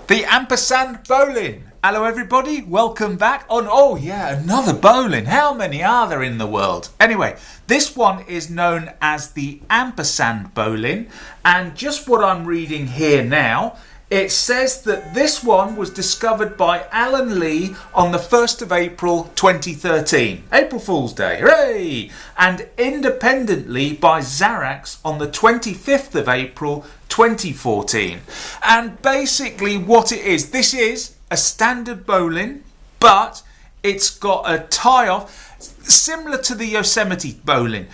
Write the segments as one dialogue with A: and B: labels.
A: The Ampersand Bowline. Hello everybody, welcome back on, oh yeah, another bowline. How many are there in the world? Anyway, this one is known as the Ampersand Bowline, and just what I'm reading here now, it says that this one was discovered by Alan Lee on the 1st of April 2013. April Fool's Day, hooray! And independently by Xarax on the 25th of April 2014. And basically what it is, this is a standard bowline, but it's got a tie-off similar to the Yosemite Bowline.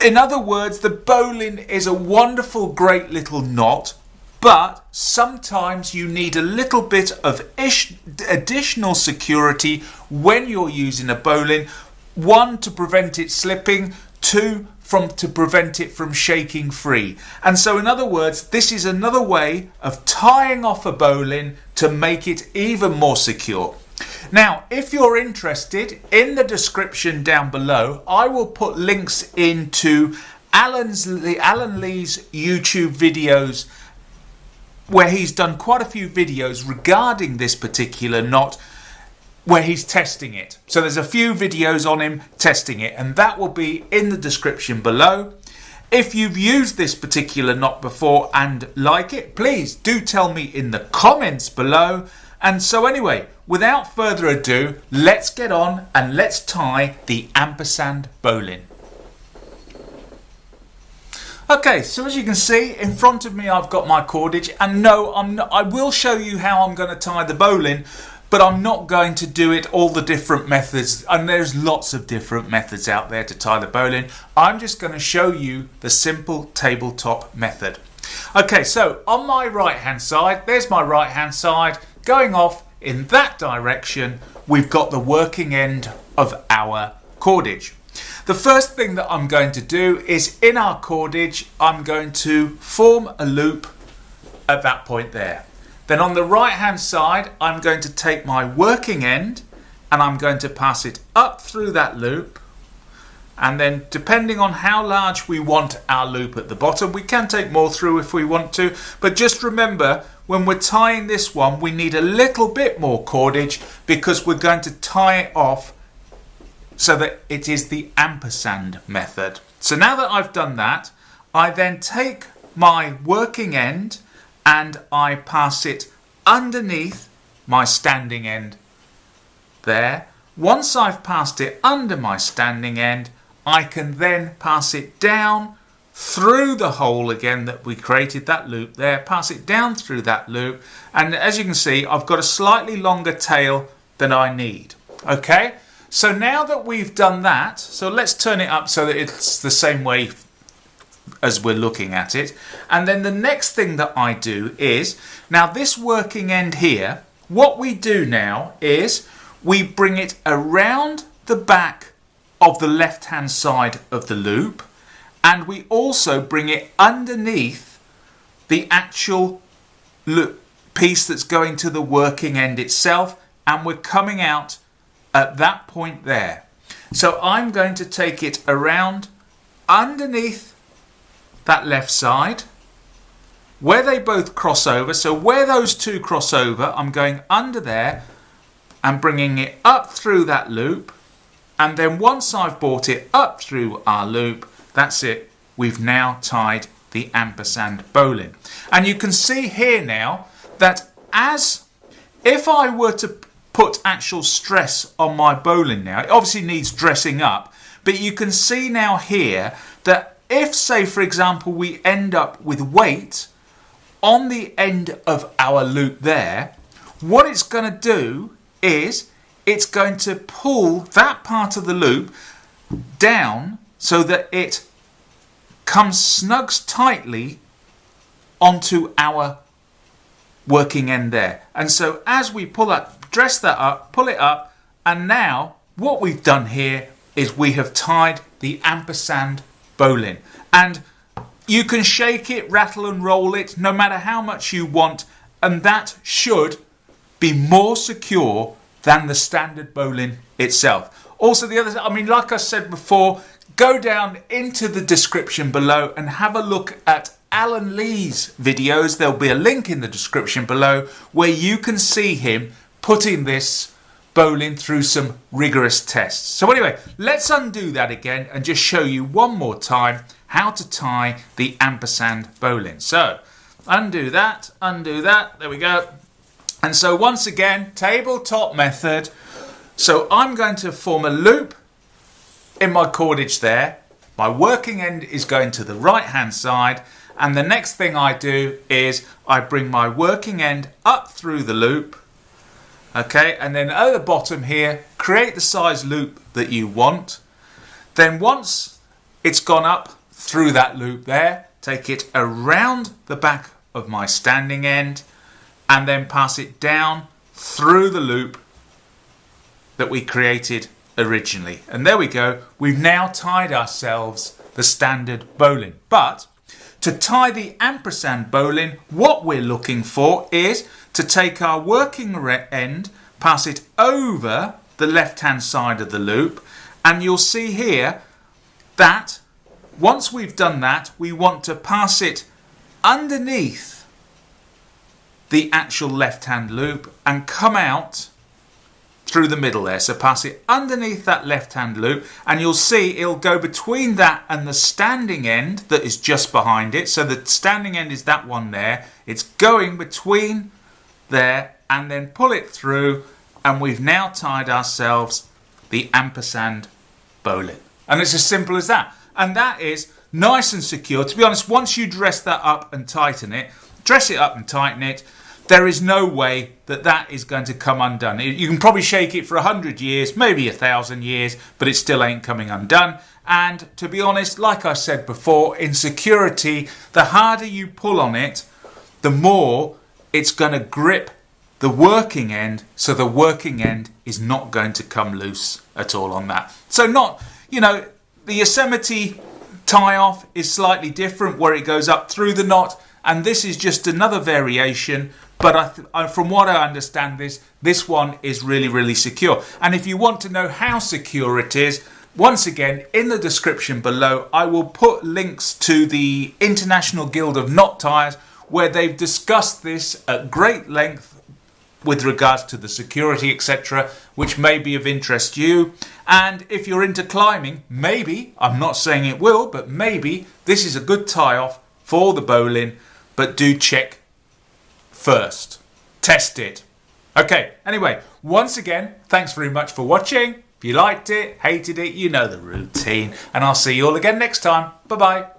A: In other words, the bowline is a wonderful, great little knot, but sometimes you need a little bit of additional security when you're using a bowline. One, to prevent it slipping. Two, to prevent it from shaking free. And so in other words, this is another way of tying off a bowline to make it even more secure. Now, if you're interested, in the description down below, I will put links into Alan Lee's YouTube videos, where he's done quite a few videos regarding this particular knot, where he's testing it. So there's a few videos on him testing it, and that will be in the description below. If you've used this particular knot before and like it, please do tell me in the comments below. And so anyway, without further ado, let's get on and let's tie the Ampersand Bowline. Okay, so as you can see, in front of me I've got my cordage, and no, I will show you how I'm going to tie the bowline, but I'm not going to do it all the different methods, and there's lots of different methods out there to tie the bowline. I'm just going to show you the simple tabletop method. Okay, so on my right hand side, there's my right hand side, going off in that direction, we've got the working end of our cordage. The first thing that I'm going to do is, in our cordage, I'm going to form a loop at that point there. Then on the right hand side, I'm going to take my working end and I'm going to pass it up through that loop. And then depending on how large we want our loop at the bottom, we can take more through if we want to. But just remember, when we're tying this one, we need a little bit more cordage because we're going to tie it off so that it is the ampersand method. So now that I've done that, I then take my working end and I pass it underneath my standing end there. Once I've passed it under my standing end, I can then pass it down through the hole again that we created, that loop there, pass it down through that loop, and as you can see, I've got a slightly longer tail than I need. Okay? So now that we've done that, so let's turn it up so that it's the same way as we're looking at it. And then the next thing that I do is, now this working end here, what we do now is we bring it around the back of the left hand side of the loop, and we also bring it underneath the actual piece that's going to the working end itself, and we're coming out at that point there. So I'm going to take it around underneath that left side where they both cross over. So where those two cross over, I'm going under there and bringing it up through that loop, and then once I've brought it up through our loop, that's it, we've now tied the Ampersand Bowline. And you can see here now that if I were to put actual stress on my bowline now, it obviously needs dressing up, but you can see now here that if, say for example, we end up with weight on the end of our loop there, what it's going to do is it's going to pull that part of the loop down so that it comes snugs tightly onto our working end there. And so as we pull that, dress that up, pull it up, and now what we've done here is we have tied the Ampersand Bowline. And you can shake it, rattle and roll it no matter how much you want, and that should be more secure than the standard bowline itself. Also the other, I mean, like I said before, go down into the description below and have a look at Alan Lee's videos. There'll be a link in the description below where you can see him putting this bowline through some rigorous tests. So anyway, let's undo that again and just show you one more time how to tie the Ampersand bowline. So undo that, there we go. And so once again, tabletop method. So I'm going to form a loop in my cordage there. My working end is going to the right hand side, and the next thing I do is I bring my working end up through the loop, okay, and then at the bottom here create the size loop that you want. Then once it's gone up through that loop there, take it around the back of my standing end and then pass it down through the loop that we created originally. And there we go, we've now tied ourselves the standard bowline. But to tie the Ampersand bowline, what we're looking for is to take our working end, pass it over the left hand side of the loop, and you'll see here that once we've done that, we want to pass it underneath the actual left hand loop and come out through the middle there. So pass it underneath that left hand loop, and you'll see it'll go between that and the standing end that is just behind it. So the standing end is that one there. It's going between there, and then pull it through, and we've now tied ourselves the Ampersand bowline. And it's as simple as that. And that is nice and secure. To be honest, once you dress that up and tighten it, dress it up and tighten it, there is no way that that is going to come undone. You can probably shake it for 100 years, maybe 1,000 years, but it still ain't coming undone. And to be honest, like I said before, in security, the harder you pull on it, the more it's going to grip the working end, so the working end is not going to come loose at all on that. So not, you know, the Yosemite tie-off is slightly different where it goes up through the knot, and this is just another variation. But from what I understand, this one is really, really secure. And if you want to know how secure it is, once again, in the description below, I will put links to the International Guild of Knot Tiers, where they've discussed this at great length with regards to the security, etc., which may be of interest to you. And if you're into climbing, maybe, I'm not saying it will, but maybe this is a good tie-off for the bowline, but do check first. Test it. Okay, anyway, once again, thanks very much for watching. If you liked it, hated it, you know the routine. And I'll see you all again next time. Bye-bye.